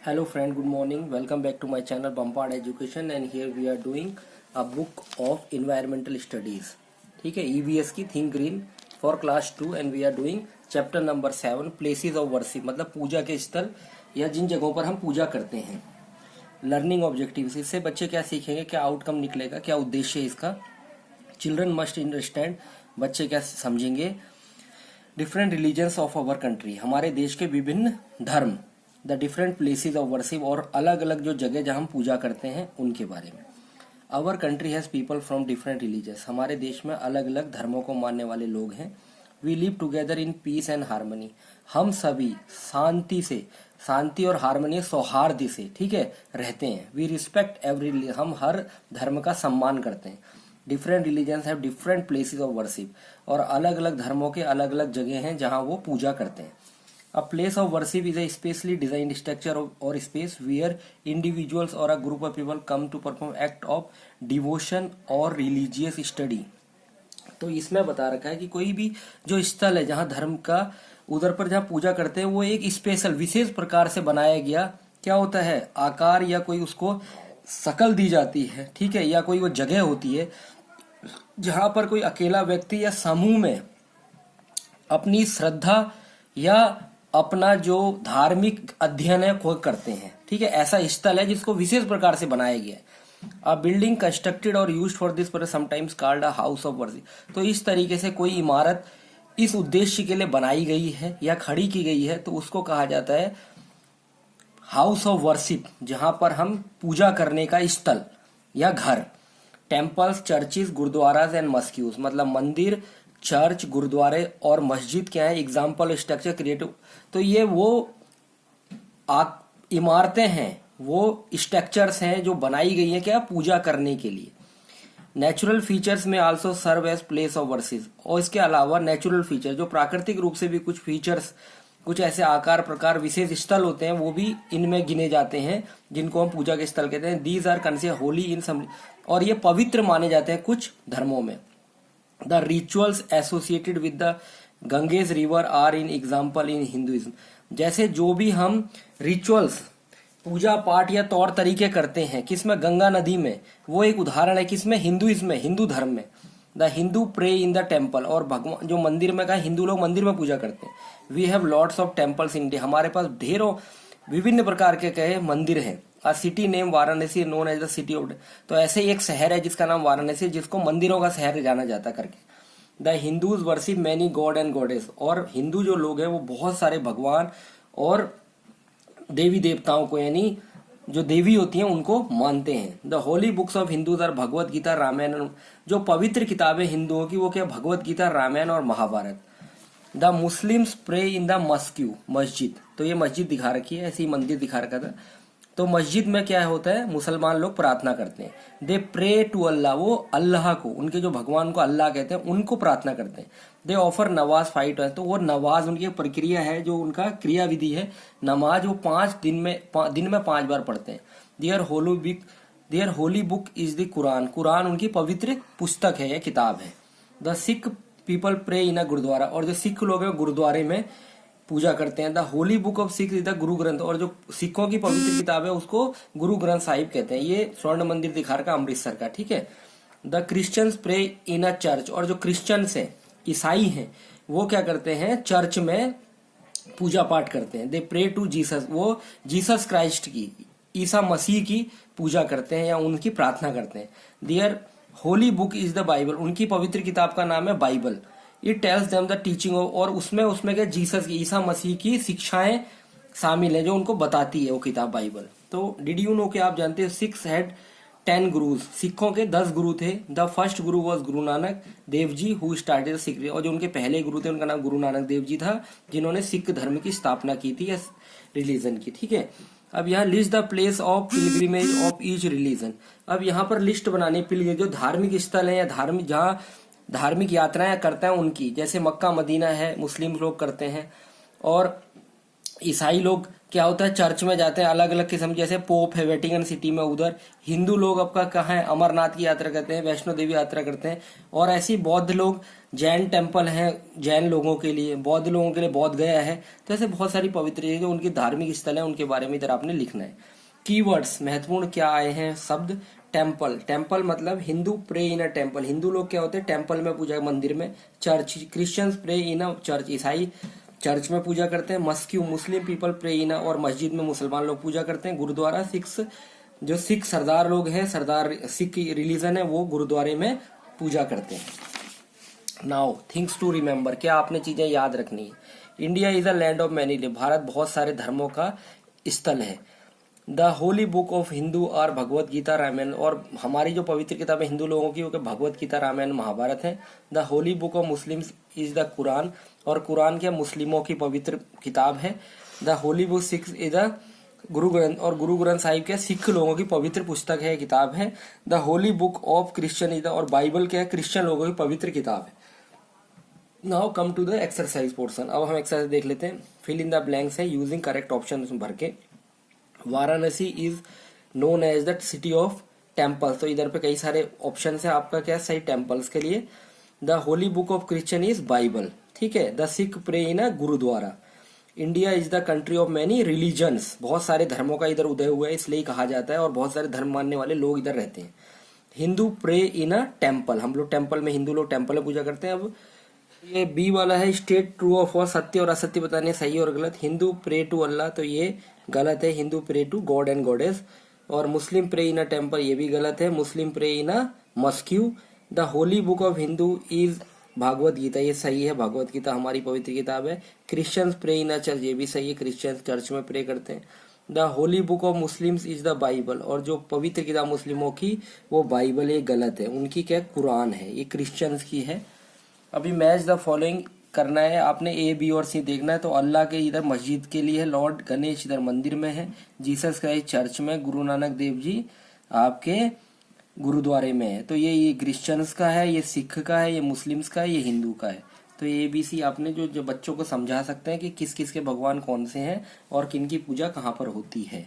Hello friend, good morning. Welcome back to my channel Bumpard Education and here we are doing a book of environmental studies. ठीक है, EVS की think green for class 2 and we are doing chapter number 7 places of worship, मतलब पूजा के स्थल या जिन जगहों पर हम पूजा करते हैं. लर्निंग ऑब्जेक्टिव्स, इससे बच्चे क्या सीखेंगे, क्या आउटकम निकलेगा, क्या उद्देश्य है इसका. चिल्ड्रन मस्ट अंडरस्टैंड, बच्चे क्या समझेंगे. Different religions of our country, हमारे देश के विभिन्न धर्म. The different places of worship, और अलग अलग जो जगह जहाँ हम पूजा करते हैं उनके बारे में. Our country has people from different religions, हमारे देश में अलग अलग धर्मों को मानने वाले लोग हैं. We live together in peace and harmony, हम सभी शांति और हारमोनी सौहार्द से, ठीक है, रहते हैं. वी रिस्पेक्ट एवरी, हम हर धर्म का सम्मान करते हैं. Different religions have different places of worship, और अलग अलग धर्मों के अलग अलग जगह हैं जहाँ वो पूजा करते हैं. A place of worship is a specially designed structure or space where individuals or a group of people come to perform act of devotion or religious study. तो इसमें बता रखा है कि कोई भी जो स्थल है जहाँ धर्म का उधर पर जहाँ पूजा करते हैं वो एक स्पेशल विशेष प्रकार से बनाया गया क्या होता है, आकार या कोई उसको शक्ल दी जाती है, ठीक है, या कोई वो जगह होती है जहाँ पर कोई अकेला व्यक्ति या समूह में अपनी श्रद्धा या अपना जो धार्मिक अध्ययन है वो करते हैं. ठीक है, ऐसा स्थल है जिसको विशेष प्रकार से बनाया गया है. अ बिल्डिंग कंस्ट्रक्टेड और used for this purpose sometimes called a house of worship. तो इस तरीके से कोई इमारत इस उद्देश्य के लिए बनाई गई है या खड़ी की गई है तो उसको कहा जाता है हाउस ऑफ वर्शिप, जहां पर हम पूजा करने का स्थल या घर. टेम्पल्स, चर्चिज, गुरुद्वाराज एंड मस्क्यूज, मतलब मंदिर, चर्च, गुरुद्वारे और मस्जिद क्या है, एग्जाम्पल स्ट्रक्चर क्रिएटिव. तो ये वो इमारतें हैं, वो स्ट्रक्चर्स हैं जो बनाई गई हैं क्या, पूजा करने के लिए. नेचुरल फीचर्स में also serve as place of worship, और इसके अलावा नेचुरल फीचर जो प्राकृतिक रूप से भी कुछ फीचर्स, कुछ ऐसे आकार प्रकार विशेष स्थल होते हैं वो भी इनमें गिने जाते हैं जिनको हम पूजा के स्थल कहते हैं. दीज आर कंसिडर्ड होली इन सम, और ये पवित्र माने जाते हैं कुछ धर्मों में. The rituals associated with the Ganges river are in example in Hinduism. जैसे जो भी हम रिचुअल्स, पूजा पाठ या तौर तरीके करते हैं किसमें, गंगा नदी में, वो एक उदाहरण है किसमें, हिंदुइज्म में, हिंदू धर्म में. The Hindu pray in the temple, और भगवान जो मंदिर में, कहा हिंदू लोग मंदिर में पूजा करते हैं. We have lots of temples in India, हमारे पास ढेरों विभिन्न प्रकार के कहे मंदिर हैं. A city name Varanasi known as the city of, तो ऐसे एक शहर है जिसका नाम वाराणसी, जिसको मंदिरों का शहर जाना जाता करके. The Hindus worship many God and goddess, और हिंदू जो लोग हैं वो बहुत सारे भगवान और देवी देवताओं को, यानी जो देवी होती हैं उनको मानते हैं. The holy books of Hindus are Bhagavad Gita, Ramayana, जो पवित्र किताबें हिंदुओं की वो क्या, भगवत गीता, रामायण और Mahabharata. The Muslims pray in the mosque, मस्जिद, तो ये मस्जिद दिखा रखी है, ऐसी मंदिर दिखा रखा था. तो मस्जिद में क्या होता है, मुसलमान लोग प्रार्थना करते हैं. दे प्रे टू अल्लाह, वो अल्लाह को, उनके जो भगवान को अल्लाह कहते हैं उनको प्रार्थना करते हैं. दे ऑफर नवाज फाइट, तो वो नवाज उनकी प्रक्रिया है, जो उनका क्रिया विधि है नमाज, वो 5 दिन में 5 बार पढ़ते हैं. Their holy book is the Quran, Quran उनकी पवित्र पुस्तक है, किताब है. The Sikh people pray in a gurdwara, और जो सिख लोग हैं गुरुद्वारे में पूजा करते हैं. The holy book of Sikh is the Guru Granth, और जो सिखों की पवित्र किताब है उसको गुरु ग्रंथ साहिब कहते हैं. ये स्वर्ण मंदिर दिखा रखा अमृतसर का, ठीक है. The Christians pray in a church, और जो क्रिश्चियंस हैं, ईसाई हैं, वो क्या करते हैं, चर्च में पूजा पाठ करते हैं. दे प्रे टू जीसस, वो जीसस क्राइस्ट की, ईसा मसीह की पूजा करते हैं या उनकी प्रार्थना करते हैं. Their holy book is the Bible, उनकी पवित्र किताब का नाम है Bible. It tells them the teaching of, और उसमें क्या, जीसस की, ईसा मसीह की शिक्षाएं शामिल है जो उनको बताती है वो किताब बाइबल. तो डिड यू नो कि आप जानते हैं सिक्स हैड 10 गुरुज, सिखों के 10 गुरु थे. The first Guru was Guru Nanak Dev ji who started Sikh, और जो उनके पहले गुरु थे उनका नाम गुरु नानक देव जी था, जिन्होंने सिख धर्म की स्थापना की थी, या रिलीजन की, ठीक है. अब यहाँ list the place of pilgrimage of each religion, अब यहाँ पर लिस्ट बनाने पिलग्रिमेज, जो धार्मिक स्थल है या धार्मिक, जहाँ धार्मिक यात्राएं करते हैं उनकी, जैसे मक्का मदीना है, मुस्लिम लोग करते हैं, और ईसाई लोग क्या होता है, चर्च में जाते हैं अलग अलग किस्म, जैसे पोप है वेटिकन सिटी में उधर। हिंदू लोग आपका कहाँ है, अमरनाथ की यात्रा करते हैं, वैष्णो देवी यात्रा करते हैं। और ऐसी बौद्ध लोग, जैन टेम्पल है जैन लोगों के लिए, बौद्ध लोगों के लिए बौद्ध गया है। तो ऐसे बहुत सारी पवित्र जगह उनकी धार्मिक स्थल है, उनके बारे में इधर आपने लिखना है। कीवर्ड्स महत्वपूर्ण क्या आए हैं शब्द, टेम्पल, टेम्पल मतलब Hindu pray in a temple, Hindu लोग क्या होते हैं टेम्पल में पूजा, मंदिर में। Church, Christians pray in a church, ईसाई चर्च में पूजा करते हैं। मस्क्यू, मुस्लिम पीपल प्रे इन, और मस्जिद में मुसलमान लोग पूजा करते हैं। गुरुद्वारा, सिक्स जो सिख सरदार लोग हैं, सरदार सिख रिलीजन है, वो गुरुद्वारे में पूजा करते हैं। नाउ थिंग्स टू रिमेम्बर, क्या आपने चीजें याद रखनी है। India is a land of many religion, Bharat बहुत सारे धर्मों का स्थल है। The holy book of Hindu और भगवत गीता रामायण, और हमारी जो पवित्र किताब है हिंदू लोगों की वो भगवत गीता रामायण महाभारत है। The holy book of Muslims is the Quran, और कुरान क्या मुस्लिमों की पवित्र किताब है। The holy book six is the Guru Granth, और गुरु ग्रंथ साहिब क्या सिख लोगों की पवित्र पुस्तक है, किताब है। The holy book of Christian is the, और बाइबल क्या है क्रिश्चियन लोगों की पवित्र किताब है। Now come to the exercise portion, अब हम एक्सरसाइज देख लेते हैं। फिल इन द ब्लैंक्स है यूजिंग करेक्ट ऑप्शन भर के। Varanasi is known as the city of temples, तो इधर पे कई सारे ऑप्शन है आपका क्या सही टेम्पल्स के लिए। The holy book of Christian is Bible, ठीक है। The Sikh pray in a gurdwara. India is the country of many religions, बहुत सारे धर्मों का इधर उदय हुआ है इसलिए कहा जाता है, और बहुत सारे धर्म मानने वाले लोग इधर रहते हैं। Hindu pray in a temple, हम लोग टेम्पल में, हिंदू लोग टेम्पल में पूजा करते हैं। अब ये बी वाला है स्टेट ट्रू और फॉल्स, सत्य और असत्य बताने सही और गलत। हिंदू प्रे टू अल्लाह, तो ये गलत है, Hindu pray to God and goddess. और Muslim pray in a temple, ये भी गलत है, Muslim pray in a mosque. The holy book of Hindu is Bhagavad Gita, ये सही है, भागवत गीता हमारी पवित्र किताब है। Christians pray in a church, ये भी सही है, क्रिश्चियंस चर्च में प्रे करते हैं। The holy book of Muslims is the Bible, और जो पवित्र किताब मुस्लिमों की वो बाइबल, ये गलत है, उनकी क्या कुरान है, ये क्रिश्चियंस की है। अभी मैच द फॉलोइंग करना है आपने, ए बी और सी देखना है। तो अल्लाह के इधर मस्जिद के लिए है, लॉर्ड गणेश इधर मंदिर में है, जीसस क्राइस्ट चर्च में, गुरु नानक देव जी आपके गुरुद्वारे में है। तो ये क्रिश्चियंस का है, ये सिख का है, ये मुस्लिम्स का है, ये हिंदू का है। तो ये बी सी आपने जो बच्चों को समझा सकते हैं कि किस किस के भगवान कौन से हैं और किन की पूजा कहाँ पर होती है।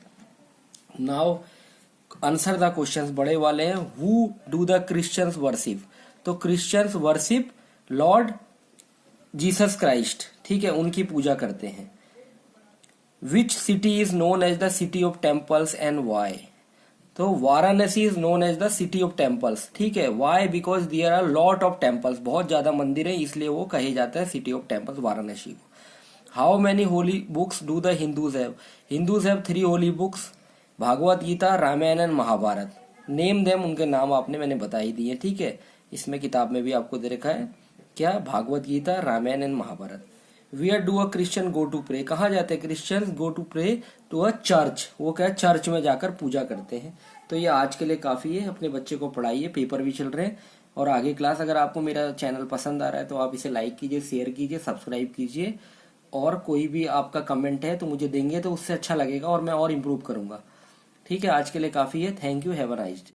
नाउ आंसर द क्वेश्चंस बड़े वाले हैं। Who do the Christians worship, तो Christians worship Lord Jesus Christ, ठीक है, उनकी पूजा करते हैं। Which city is known as the city of temples and why, तो Varanasi is known as the city of temples, ठीक है। Why, because there are lot of temples, बहुत ज्यादा मंदिर है इसलिए वो कहे जाता है सिटी ऑफ टेम्पल्स वाराणसी को। How many holy books do the Hindus have, Hindus have 3 holy books, Bhagavad Gita Ramayana and Mahabharata. Name them, उनके नाम आपने मैंने बता ही दिए, ठीक है। इसमें किताब में भी आपको दे रखा है क्या, Bhagavad Gita Ramayana and Mahabharata. Where do a Christian go to pray, कहाँ जाते हैं Christians, go to pray to a church, वो क्या चर्च में जाकर पूजा करते हैं। तो ये आज के लिए काफी है, अपने बच्चे को पढ़ाइए, पेपर भी चल रहे हैं। और आगे क्लास, अगर आपको मेरा चैनल पसंद आ रहा है तो आप इसे लाइक कीजिए, शेयर कीजिए, सब्सक्राइब कीजिए, और कोई भी आपका कमेंट है तो मुझे देंगे तो उससे अच्छा लगेगा और मैं और इम्प्रूव करूंगा, ठीक है। आज के लिए काफी है, thank you, have a nice day.